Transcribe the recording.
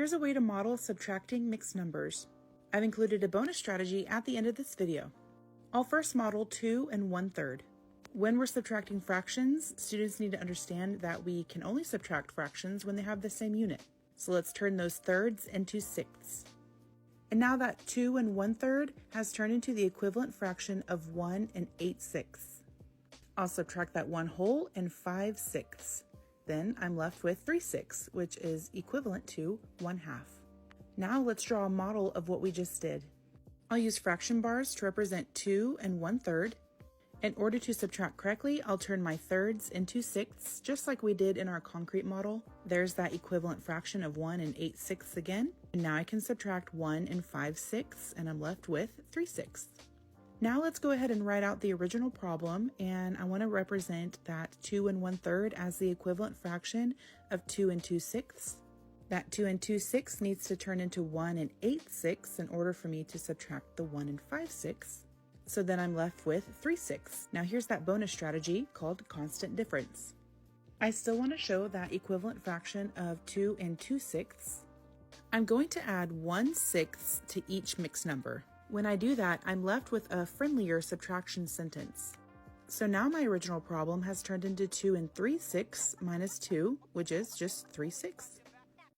Here's a way to model subtracting mixed numbers. I've included a bonus strategy at the end of this video. I'll first model 2 1/3. When we're subtracting fractions, students need to understand that we can only subtract fractions when they have the same unit. So let's turn those thirds into sixths. And now that 2 1/3 has turned into the equivalent fraction of 1 8/6. I'll subtract that 1 whole and 5/6. Then I'm left with 3/6, which is equivalent to 1/2. Now let's draw a model of what we just did. I'll use fraction bars to represent 2 1/3. In order to subtract correctly, I'll turn my thirds into sixths, just like we did in our concrete model. There's that equivalent fraction of 1 8/6 again. And now I can subtract 1 5/6, and I'm left with 3/6. Now let's go ahead and write out the original problem, and I want to represent that 2 1/3 as the equivalent fraction of 2 2/6. That 2 2/6 needs to turn into 1 8/6 in order for me to subtract the 1 5/6. So then I'm left with 3/6. Now here's that bonus strategy called constant difference. I still want to show that equivalent fraction of 2 2/6. I'm going to add 1/6 to each mixed number. When I do that, I'm left with a friendlier subtraction sentence. So now my original problem has turned into 2 3/6 minus 2, which is just 3/6.